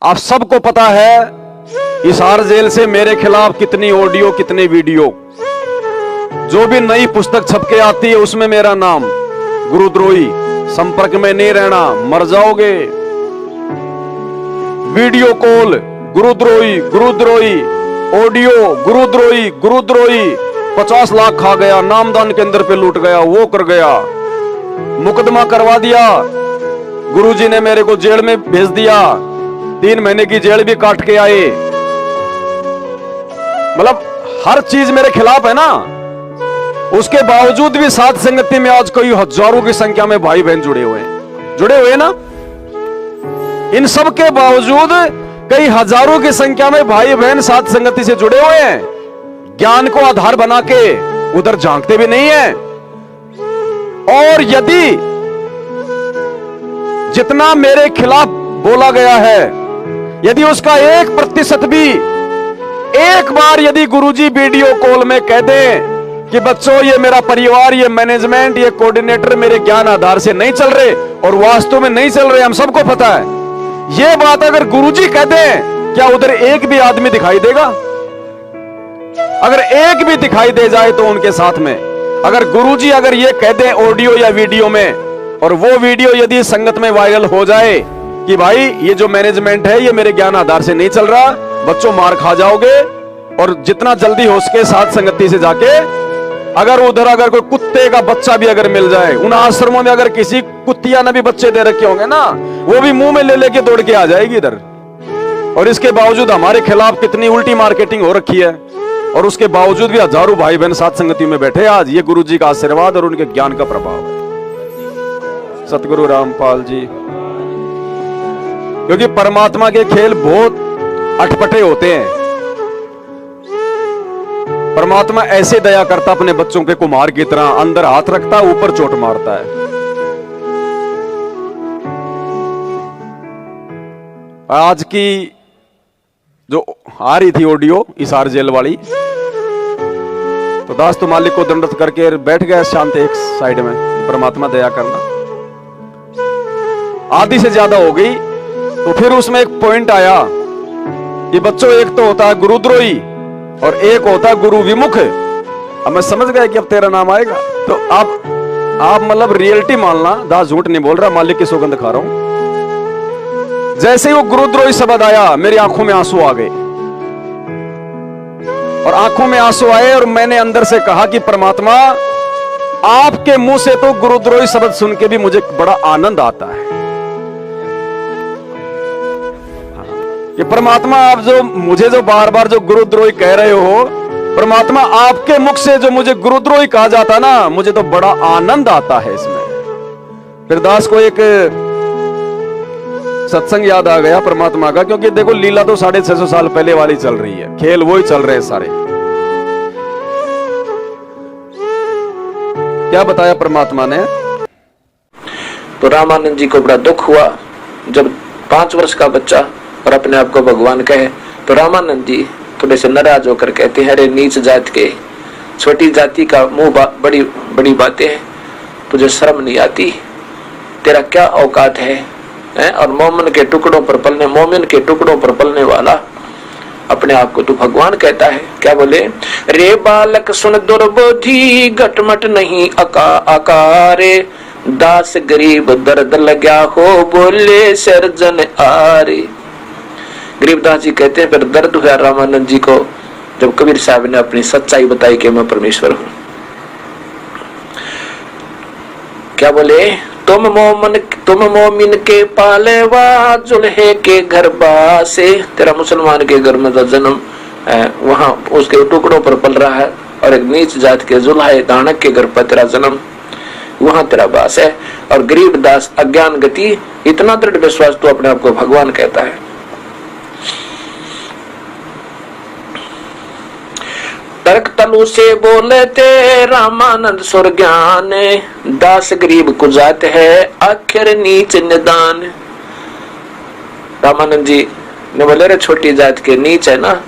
आप सबको पता है हिसार जेल से मेरे खिलाफ कितनी ऑडियो कितने वीडियो, जो भी नई पुस्तक छप के आती है उसमें मेरा नाम गुरुद्रोही, संपर्क में नहीं रहना मर जाओगे, वीडियो कॉल गुरुद्रोही गुरुद्रोही, ऑडियो गुरुद्रोही गुरुद्रोही, 50 लाख खा गया, नामदान केंद्र पे लूट गया, वो कर गया, मुकदमा करवा दिया, गुरुजी ने मेरे को जेल में भेज दिया, 3 महीने की जेल भी काट के आए। मतलब हर चीज मेरे खिलाफ है ना, उसके बावजूद भी साध संगति में आज कई हजारों की संख्या में भाई बहन जुड़े हुए ना। इन सब के बावजूद कई हजारों की संख्या में भाई बहन साध संगति से जुड़े हुए हैं, ज्ञान को आधार बना के उधर झांकते भी नहीं है। और यदि जितना मेरे खिलाफ बोला गया है, यदि उसका 1% भी एक बार यदि गुरुजी वीडियो कॉल में कह दें कि बच्चों ये मेरा परिवार, ये मैनेजमेंट, ये कोऑर्डिनेटर मेरे ज्ञान आधार से नहीं चल रहे और वास्तव में नहीं चल रहे, हम सबको पता है, ये बात अगर गुरुजी कह दें, क्या उधर एक भी आदमी दिखाई देगा? अगर एक भी दिखाई दे जाए तो उनके साथ में, अगर गुरुजी अगर ये कह दें ऑडियो या वीडियो में, और वो वीडियो यदि संगत में वायरल हो जाए कि भाई ये जो मैनेजमेंट है ये मेरे ज्ञान आधार से नहीं चल रहा, बच्चों मार खा जाओगे, और जितना जल्दी हो सके साथ संगति से जाके अगर उधर अगर कोई कुत्ते का बच्चा भी अगर मिल जाए, उन आश्रमों में अगर किसी कुत्तिया ने भी बच्चे दे रखे होंगे ना, वो भी मुंह में ले लेके दौड़ के आ जाएगी इधर। और इसके बावजूद हमारे खिलाफ कितनी उल्टी मार्केटिंग हो रखी है, और उसके बावजूद भी हजारों भाई बहन साथ संगति में बैठे आज। ये गुरुजी का आशीर्वाद और उनके ज्ञान का प्रभाव है, सतगुरु रामपाल जी। क्योंकि परमात्मा के खेल बहुत अटपटे होते हैं। परमात्मा ऐसे दया करता अपने बच्चों के कुम्हार की तरह, अंदर हाथ रखता ऊपर चोट मारता है। आज की जो आ रही थी ऑडियो हिसार जेल वाली, तो दास तो मालिक को दंडवत करके बैठ गया शांत एक साइड में, परमात्मा दया करना। आधी से ज्यादा हो गई, तो फिर उसमें एक पॉइंट आया कि बच्चों एक तो होता है गुरुद्रोही और एक होता है गुरु विमुख। अब मैं समझ गया कि अब तेरा नाम आएगा, तो आप मतलब रियलिटी मानना, दास झूठ नहीं बोल रहा, मालिक की सौगंध खा रहा हूं। जैसे ही वो गुरुद्रोही शब्द आया, मेरी आंखों में आंसू आ गए, और आंखों में आंसू आए, और मैंने अंदर से कहा कि परमात्मा आपके मुंह से तो गुरुद्रोही शब्द सुन के भी मुझे बड़ा आनंद आता है कि परमात्मा आप जो मुझे जो बार बार जो गुरुद्रोही कह रहे हो, परमात्मा आपके मुख से जो मुझे गुरुद्रोही कहा जाता ना, मुझे तो बड़ा आनंद आता है इसमें। फिर दास को एक सत्संग याद आ गया परमात्मा का, क्योंकि देखो लीला तो 650 साल पहले वाली चल रही है, खेल वही चल रहे हैं सारे। क्या बताया परमात्मा ने? तो रामानंद जी को बड़ा दुख हुआ जब 5 वर्ष का बच्चा और अपने आप को भगवान कहे, तो रामानंद जी थोड़े से नाराज होकर कहते हैं, अरे नीच जात के, छोटी जाति का मुंह बड़ी बड़ी बातें हैं, तुझे शर्म नहीं आती? तेरा क्या औकात है? और मोमिन के टुकड़ों पर पलने वाला अपने आप को तू भगवान कहता है। क्या बोले? रे बालक सुन दुर्बोधी, घटमट नहीं आकारे, दास गरीब दर्द लगा हो, बोले सर्जन आरे। गरीबदास जी कहते हैं फिर दर्द हुआ रामानंद जी को जब कबीर साहब ने अपनी सच्चाई बताई कि मैं परमेश्वर हूं। क्या बोले? तुम मोमिन के पालेवा, जुल्हे के घर बासे। तेरा मुसलमान के घर में जो जन्म है वहां उसके टुकड़ों पर पल रहा है, और एक नीच जात के जुल्हे दानक के घर पर तेरा जन्म, वहां तेरा बास है। और गरीब दास अज्ञान गति, इतना दृढ़ विश्वास तो अपने आप को भगवान कहता है। तर्क तलु से बोले थे रामानंद सुर ज्ञान, दास गरीब कुजात है आखिर नीच निदान। रामानंद जी ने बोले, रे छोटी जात के नीच है ना,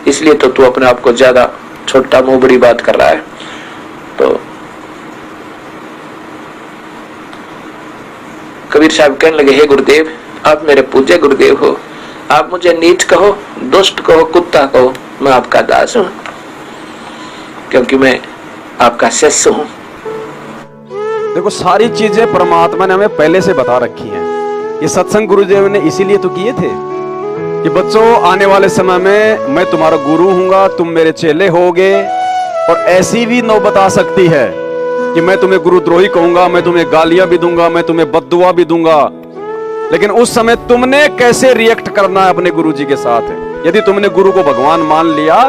इसलिए तो तू अपने आप को ज्यादा छोटा मुंह बड़ी बात कर रहा है। तो कबीर साहब कहने लगे, हे गुरुदेव, आप मेरे पूज्य गुरुदेव हो, आप मुझे नीच कहो, दुष्ट कहो, कुत्ता कहो, मैं आपका दास हूं, क्योंकि मैं आपका शिष्य हूं। देखो सारी चीजें परमात्मा ने हमें पहले से बता रखी हैं। ये सत्संग गुरुदेव ने इसीलिए तो किए थे कि बच्चों आने वाले समय में मैं तुम्हारा गुरु हूंगा, तुम मेरे चेले होगे। और ऐसी भी नौबत आ सकती है कि मैं तुम्हें गुरुद्रोही कहूंगा, मैं तुम्हें गालियां भी दूंगा, मैं तुम्हें बद्दुआ भी दूंगा, लेकिन उस समय तुमने कैसे रिएक्ट करना है अपने गुरु जी के साथ। यदि तुमने गुरु को भगवान मान लिया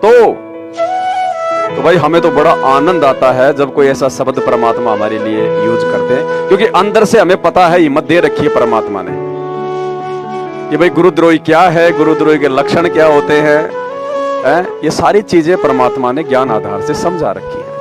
तो भाई हमें तो बड़ा आनंद आता है जब कोई ऐसा शब्द परमात्मा हमारे लिए यूज करते हैं, क्योंकि अंदर से हमें पता है, हिम्मत दे रखी है परमात्मा ने कि भाई गुरुद्रोही क्या है, गुरुद्रोही के लक्षण क्या होते हैं। ये सारी चीजें परमात्मा ने ज्ञान आधार से समझा रखी है।